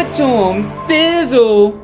it to him, Thizzle.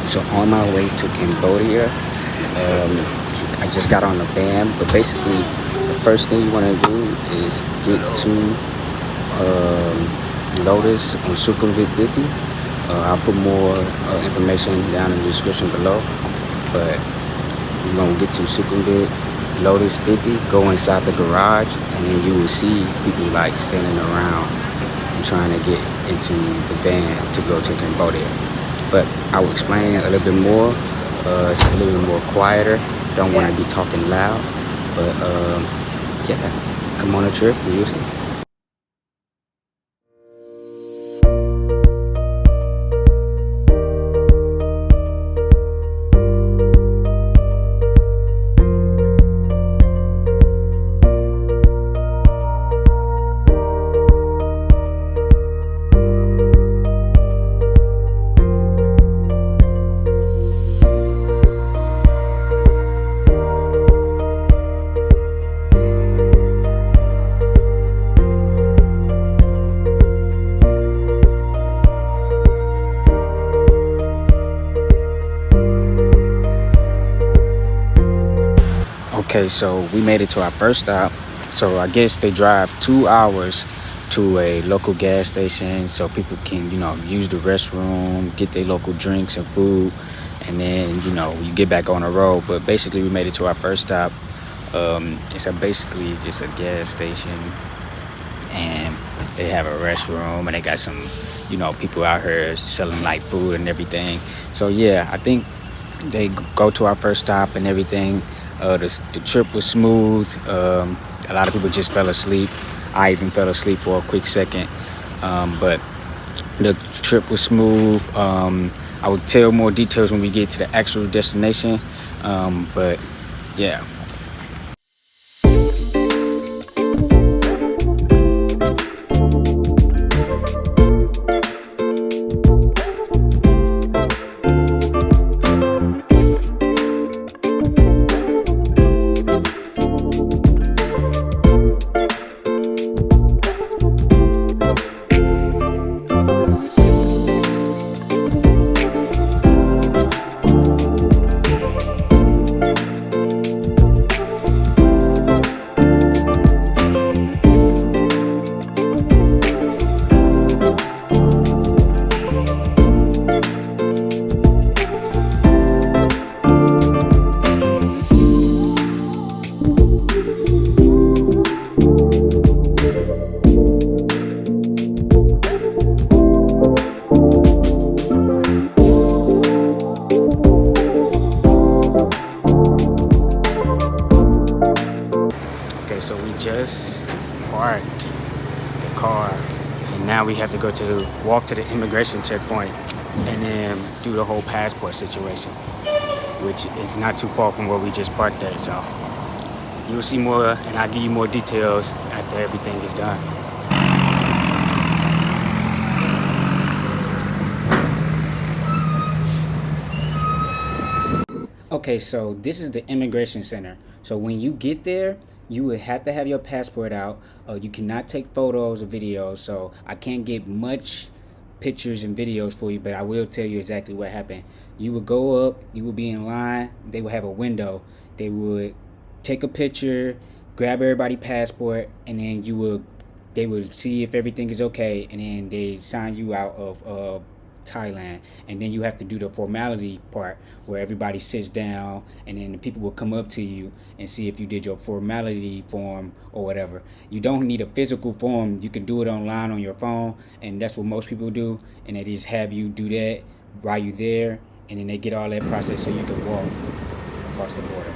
So on my way to Cambodia, I just got on the van, but basically the first thing you want to do is get to Lotus on Sukhumvit 50. I'll put more information down in the description below, but you're going to get to Sukhumvit Lotus 50, go inside the garage, and then you will see people like standing around and trying to get into the van to go to Cambodia. But I will explain a little bit more. It's a little bit more quieter. Don't want to be talking loud, but yeah, come on a trip and you'll see. Okay, so we made it to our first stop. So I guess they drive 2 hours to a local gas station so people can, use the restroom, get their local drinks and food, and then, you get back on the road. But basically we made it to our first stop. It's basically just a gas station, and they have a restroom, and they got some, people out here selling like food and everything. So yeah, I think they go to our first stop and everything. The trip was smooth. A lot of people just fell asleep. I even fell asleep for a quick second, but the trip was smooth. I will tell more details when we get to the actual destination, but yeah. So we just parked the car, and now we have to walk to the immigration checkpoint and then do the whole passport situation, which is not too far from where we just parked at. So you'll see more, and I'll give you more details after everything is done. Okay, so this is the immigration center. So when you get there, you would have to have your passport out. You cannot take photos or videos, so I can't get much pictures and videos for you, but I will tell you exactly what happened. You would go up, you would be in line, they would have a window. They would take a picture, grab everybody's passport, and then they would see if everything is okay, and then they sign you out of Thailand, and then you have to do the formality part where everybody sits down, and then the people will come up to you and see if you did your formality form or whatever. You don't need a physical form. You can do it online on your phone, and that's what most people do. And they just have you do that while you're there, and then they get all that process so you can walk across the border.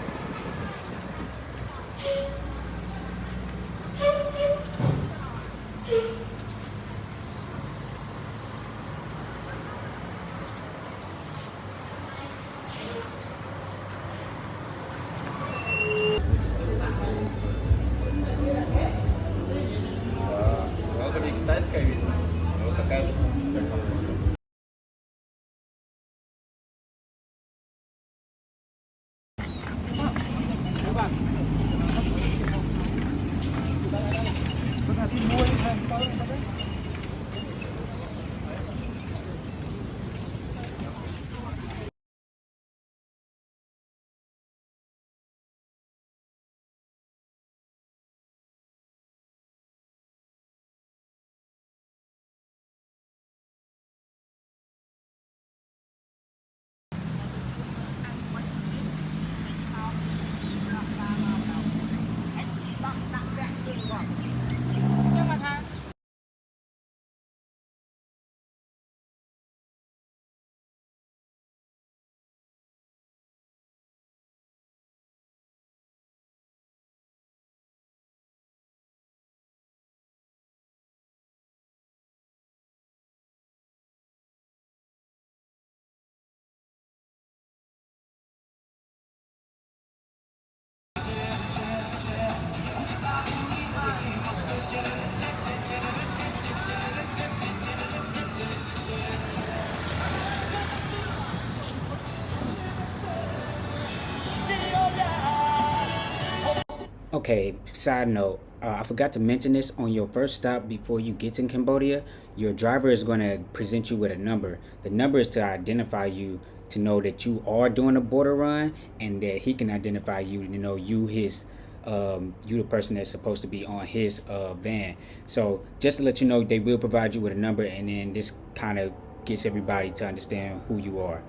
Okay, side note, I forgot to mention this on your first stop before you get to Cambodia. Your driver is going to present you with a number. The number is to identify you, to know that you are doing a border run, and that he can identify you, to know you the person that's supposed to be on his van. So just to let you know, they will provide you with a number, and then this kind of gets everybody to understand who you are.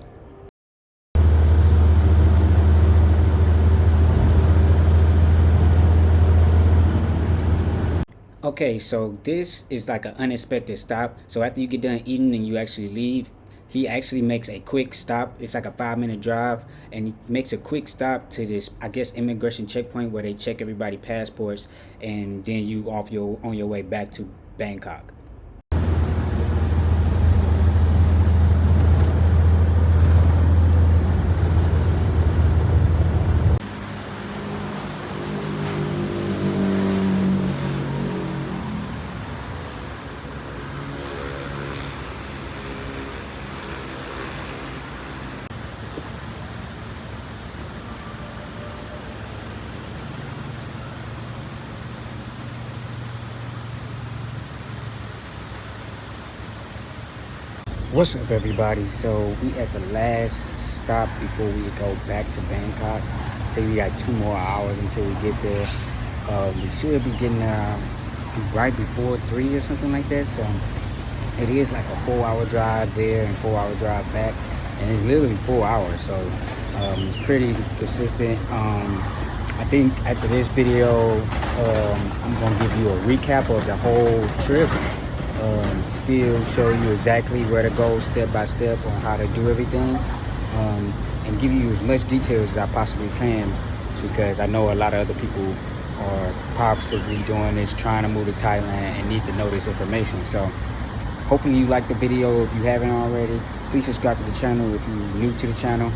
Okay, so this is like an unexpected stop. So after you get done eating and you actually leave, he actually makes a quick stop. It's like a 5-minute drive, and he makes a quick stop to this, I guess, immigration checkpoint where they check everybody passports, and then you on your way back to Bangkok. What's up, everybody? So we at the last stop before we go back to Bangkok. I think we got 2 more hours until we get there. We should be getting right before 3 or something like that. So it is like a 4-hour drive there and 4-hour drive back, and it's literally 4 hours. So it's pretty consistent. I think after this video, I'm gonna give you a recap of the whole trip. Still show you exactly where to go step by step on how to do everything, and give you as much details as I possibly can, because I know a lot of other people are possibly doing this, trying to move to Thailand, and need to know this information. So hopefully you like the video. If you haven't already, please subscribe to the channel if you're new to the channel.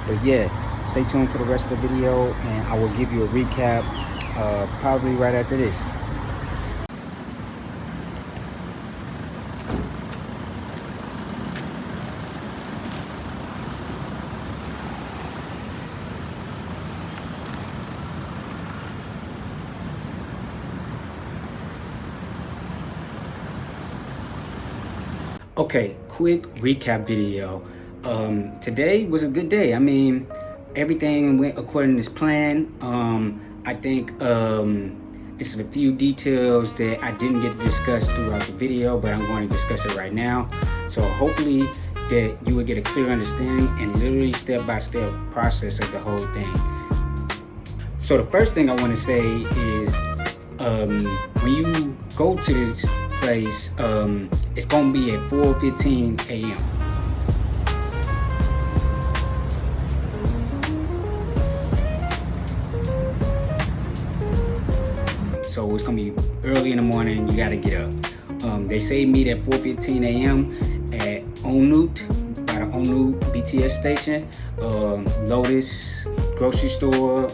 But yeah, stay tuned for the rest of the video, and I will give you a recap probably right after this. Okay, quick recap video. Today was a good day. I mean, everything went according to plan. I think it's a few details that I didn't get to discuss throughout the video, but I'm going to discuss it right now. So hopefully that you will get a clear understanding and literally step-by-step process of the whole thing. So the first thing I want to say is when you go to this place, it's gonna be at 4:15 a.m. So it's gonna be early in the morning. You gotta get up. They say meet at 4:15 a.m. at Onut, by the Onut BTS station, Lotus grocery store,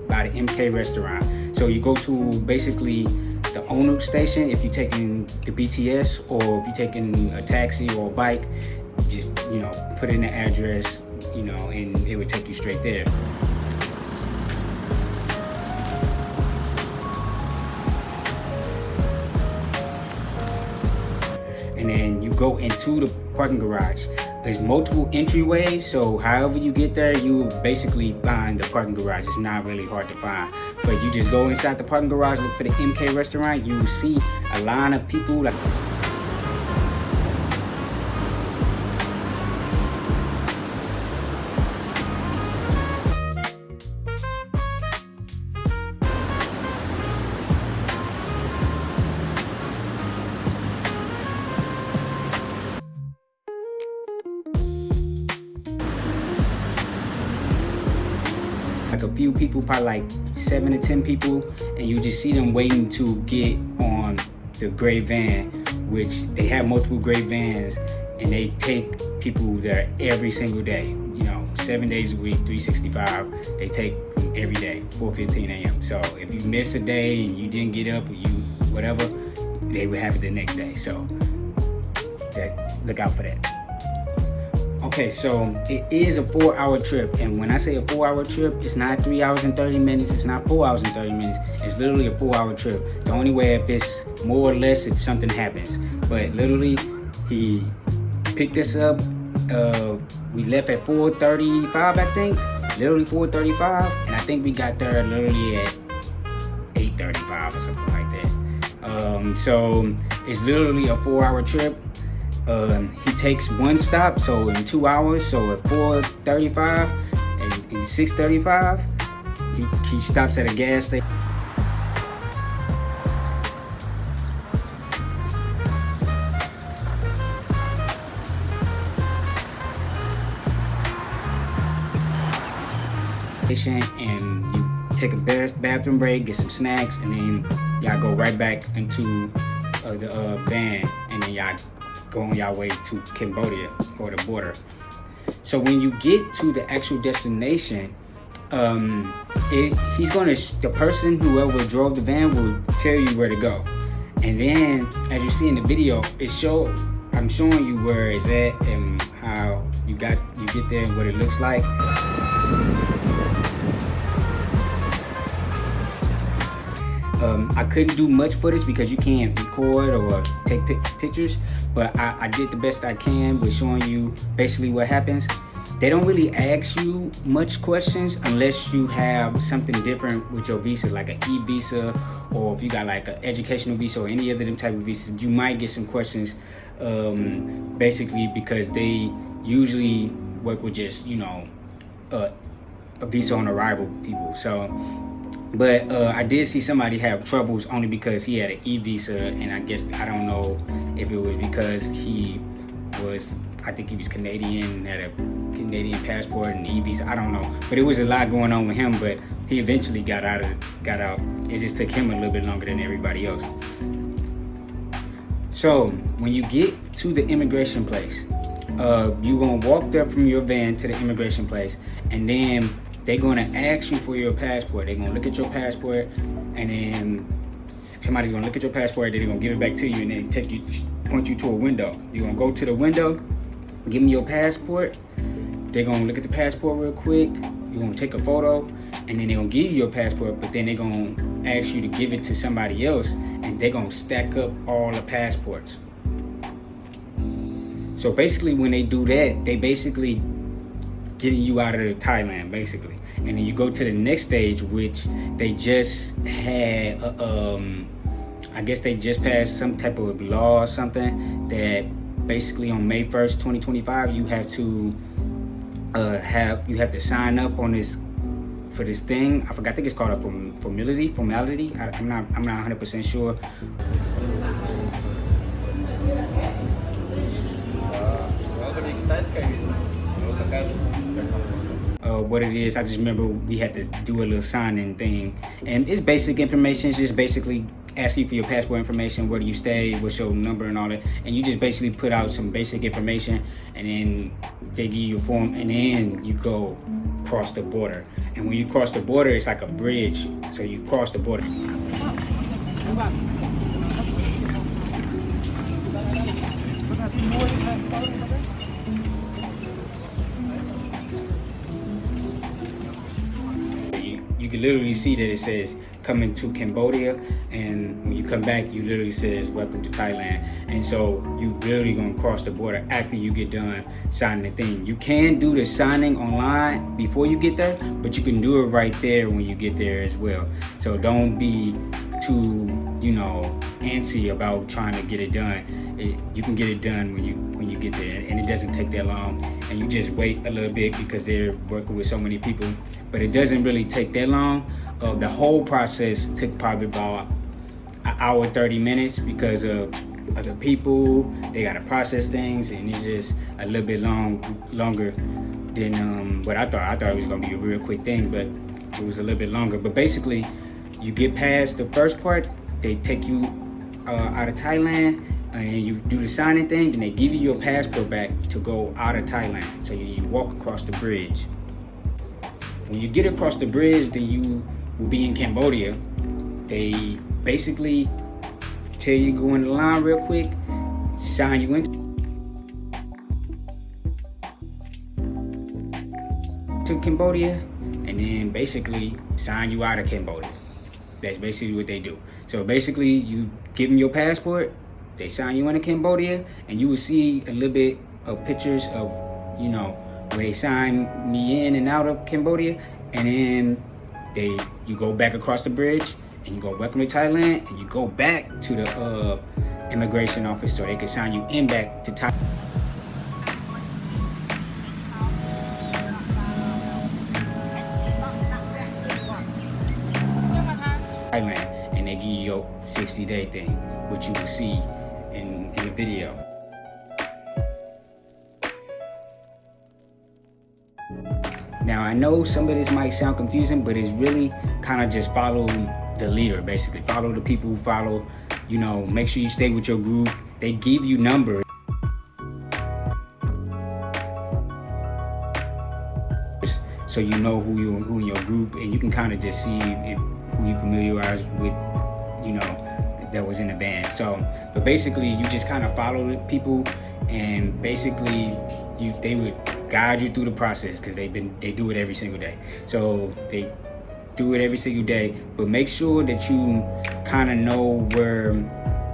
by the MK restaurant. So you go to basically the Onut station if you're taking the BTS, or if you're taking a taxi or a bike, just put in the address, and it would take you straight there. And then you go into the parking garage. There's multiple entryways, so however you get there, you basically find the parking garage. It's not really hard to find, but you just go inside the parking garage, look for the MK restaurant. You will see a line of people like a few people, probably like 7 to 10 people, and you just see them waiting to get on the gray van, which they have multiple gray vans, and they take people there every single day, 7 days a week, 365. They take them every day, 4:15 a.m. So if you miss a day and you didn't get up, or you whatever, they will have it the next day. So look out for that. Okay, so it is a 4-hour trip, and when I say a 4-hour trip, it's not 3 hours and 30 minutes, it's not 4 hours and 30 minutes, it's literally a 4-hour trip. The only way if it's more or less if something happens, but literally he picked us up, we left at 4:35, I think, literally 4:35, and I think we got there literally at 8:35 or something like that. So it's literally a 4-hour trip. He takes one stop, so in 2 hours, so at 4:35 and 6:35, he stops at a gas station. And you take a bathroom break, get some snacks, and then y'all go right back into the van, and then y'all go on your way to Cambodia or the border. So when you get to the actual destination, the person, whoever drove the van, will tell you where to go. And then, as you see in the video, I'm showing you where it's at and how you get there and what it looks like. I couldn't do much footage because you can't record or take pictures, but I did the best I can with showing you basically what happens. They don't really ask you much questions unless you have something different with your visa, like an e-visa, or if you got like an educational visa or any other them type of visas, you might get some questions, basically because they usually work with just, a visa on arrival people. So, but I did see somebody have troubles only because he had an e-visa, and I guess, I don't know if it was because I think he was Canadian, had a Canadian passport and e-visa, I don't know. But it was a lot going on with him, but he eventually got out. It just took him a little bit longer than everybody else. So when you get to the immigration place, you're gonna walk there from your van to the immigration place, and then they're gonna ask you for your passport. They're gonna look at your passport, and then somebody's gonna look at your passport, then they're gonna give it back to you, and then point you to a window. You're gonna go to the window, give them your passport. They're gonna look at the passport real quick. You're gonna take a photo, and then they're gonna give you your passport, but then they're gonna ask you to give it to somebody else, and they're gonna stack up all the passports. So basically, when they do that, they basically getting you out of Thailand, basically. And then you go to the next stage, which they just had, I guess they just passed some type of law or something that basically on May 1st, 2025, you have to sign up on this for this thing. I forgot. I think it's called a formality. I'm not 100% sure. What it is, I just remember we had to do a little signing thing, and it's basic information. It's just basically ask you for your passport information, where do you stay, what's your number and all that, and you just basically put out some basic information, and then they give you a form, and then you go cross the border. And when you cross the border, it's like a bridge, so you cross the border. You can literally see that it says coming to Cambodia, and when you come back, you literally says welcome to Thailand. And so you literally gonna cross the border after you get done signing the thing. You can do the signing online before you get there, but you can do it right there when you get there as well. So don't be too, antsy about trying to get it done. You can get it done when you get there, and it doesn't take that long. And you just wait a little bit because they're working with so many people. But it doesn't really take that long. The whole process took probably about an hour 30 minutes because of other people. They gotta process things, and it's just a little bit longer than what I thought. I thought it was gonna be a real quick thing, but it was a little bit longer. But basically, you get past the first part, they take you out of Thailand, and you do the signing thing, then they give you your passport back to go out of Thailand. So you walk across the bridge. When you get across the bridge, then you will be in Cambodia. They basically tell you go in the line real quick, sign you into Cambodia, and then basically sign you out of Cambodia. That's basically what they do. So basically, you give them your passport, they sign you into Cambodia, and you will see a little bit of pictures of, where they sign me in and out of Cambodia, and then you go back across the bridge, and you go welcome to Thailand, and you go back to the immigration office so they can sign you in back to Thailand. And they give you your 60-day thing, which you will see in the video. Now I know some of this might sound confusing, but it's really kind of just follow the leader, basically. Follow the people who follow, make sure you stay with your group. They give you numbers, so you know who in your group, and you can kind of just see who you familiarize with, that was in the band. So, but basically you just kind of follow the people, and basically they would guide you through the process, because they do it every single day. So they do it every single day, but make sure that you kind of know where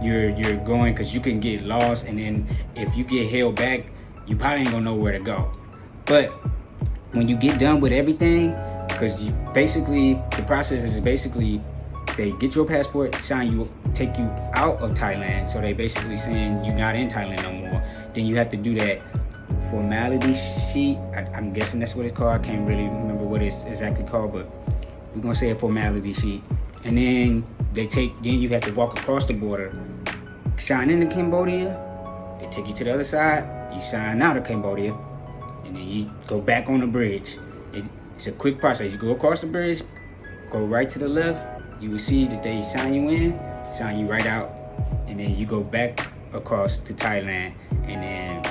you're going, because you can get lost, and then if you get held back, you probably ain't gonna know where to go. But when you get done with everything, because basically the process is basically they get your passport, take you out of Thailand, so they basically saying you're not in Thailand no more. Then you have to do that formality sheet. I'm guessing that's what it's called. I can't really remember what it's exactly called, but we're gonna say a formality sheet. And then then you have to walk across the border, sign into Cambodia. They take you to the other side. You sign out of Cambodia, and then you go back on the bridge. It's a quick process. You go across the bridge, go right to the left. You will see that they sign you in, sign you right out, and then you go back across to Thailand, and then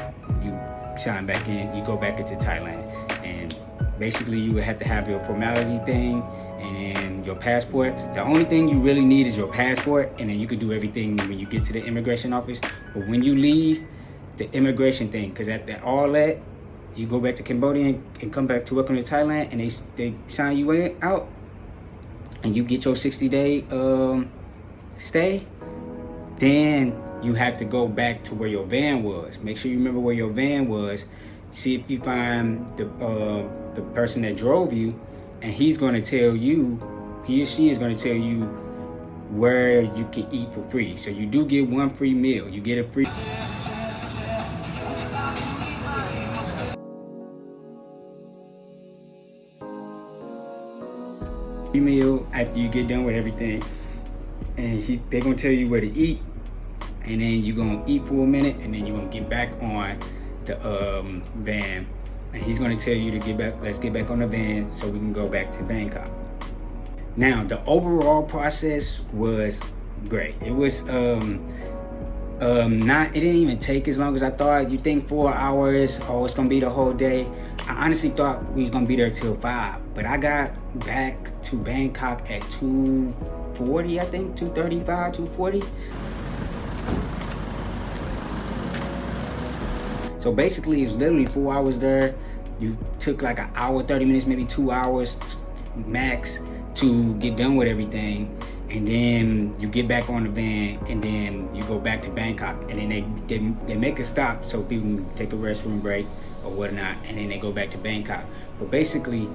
you sign back in. You go back into Thailand, and basically you would have to have your formality thing and your passport. The only thing you really need is your passport, and then you could do everything when you get to the immigration office. But when you leave the immigration thing, because after all that, you go back to Cambodia and come back to welcome to Thailand, and they sign you out, and you get your 60-day stay. Then you have to go back to where your van was. Make sure you remember where your van was. See if you find the person that drove you, and he's going to tell you, he or she is going to tell you where you can eat for free. So you do get one free meal. You get a free meal after you get done with everything, and they're gonna tell you where to eat, and then you're gonna eat for a minute, and then you're gonna get back on the van, and he's gonna tell you to get back. Let's get back on the van so we can go back to Bangkok. Now the overall process was great. It was it didn't even take as long as I thought. You think 4 hours, oh, it's gonna be the whole day. I honestly thought we was gonna be there till 5, but I got back to Bangkok at 2:40, I think, 2:35, 2:40. So basically, it's literally 4 hours there. You took like an hour, 30 minutes, maybe 2 hours max to get done with everything. And then you get back on the van, and then you go back to Bangkok, and then they make a stop so people can take a restroom break or whatnot, and then they go back to Bangkok. But basically,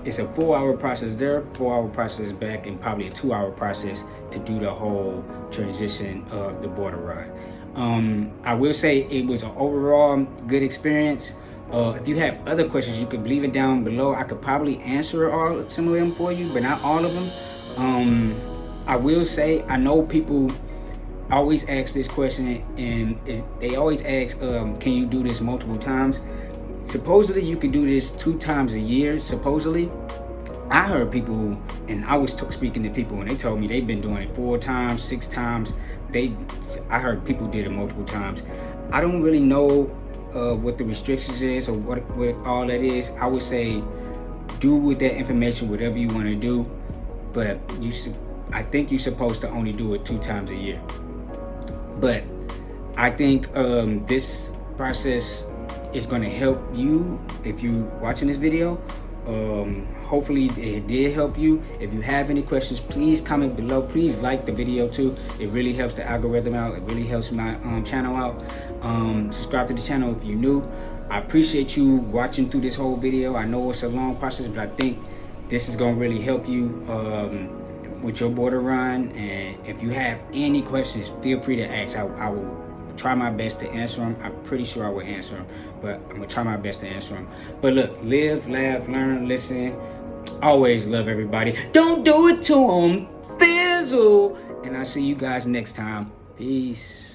it's a 4 hour process there, 4 hour process back, and probably a 2 hour process to do the whole transition of the border ride. I will say it was an overall good experience. If you have other questions, you could leave it down below. I could probably answer some of them for you, but not all of them. I will say, I know people always ask this question, and they always ask, can you do this multiple times? Supposedly you can do this 2 times a year, supposedly. I heard people, and I was speaking to people, and they told me they've been doing it 4 times, 6 times. I heard people did it multiple times. I don't really know what the restrictions is or what all that is. I would say do with that information whatever you want to do, but I think you're supposed to only do it 2 times a year. But I think this process is going to help you if you're watching this video. Hopefully it did help you. If you have any questions, please comment below. Please like the video too. It really helps the algorithm out. It really helps my channel out. Subscribe to the channel if you're new. I appreciate you watching through this whole video. I know it's a long process, but I think this is going to really help you with your border run. And if you have any questions, feel free to ask. I will try my best to answer them. I'm pretty sure I will answer them, but I'm gonna try my best to answer them. But look, live, laugh, learn, listen. Always love everybody. Don't do it to them. Fizzle. And I'll see you guys next time. Peace.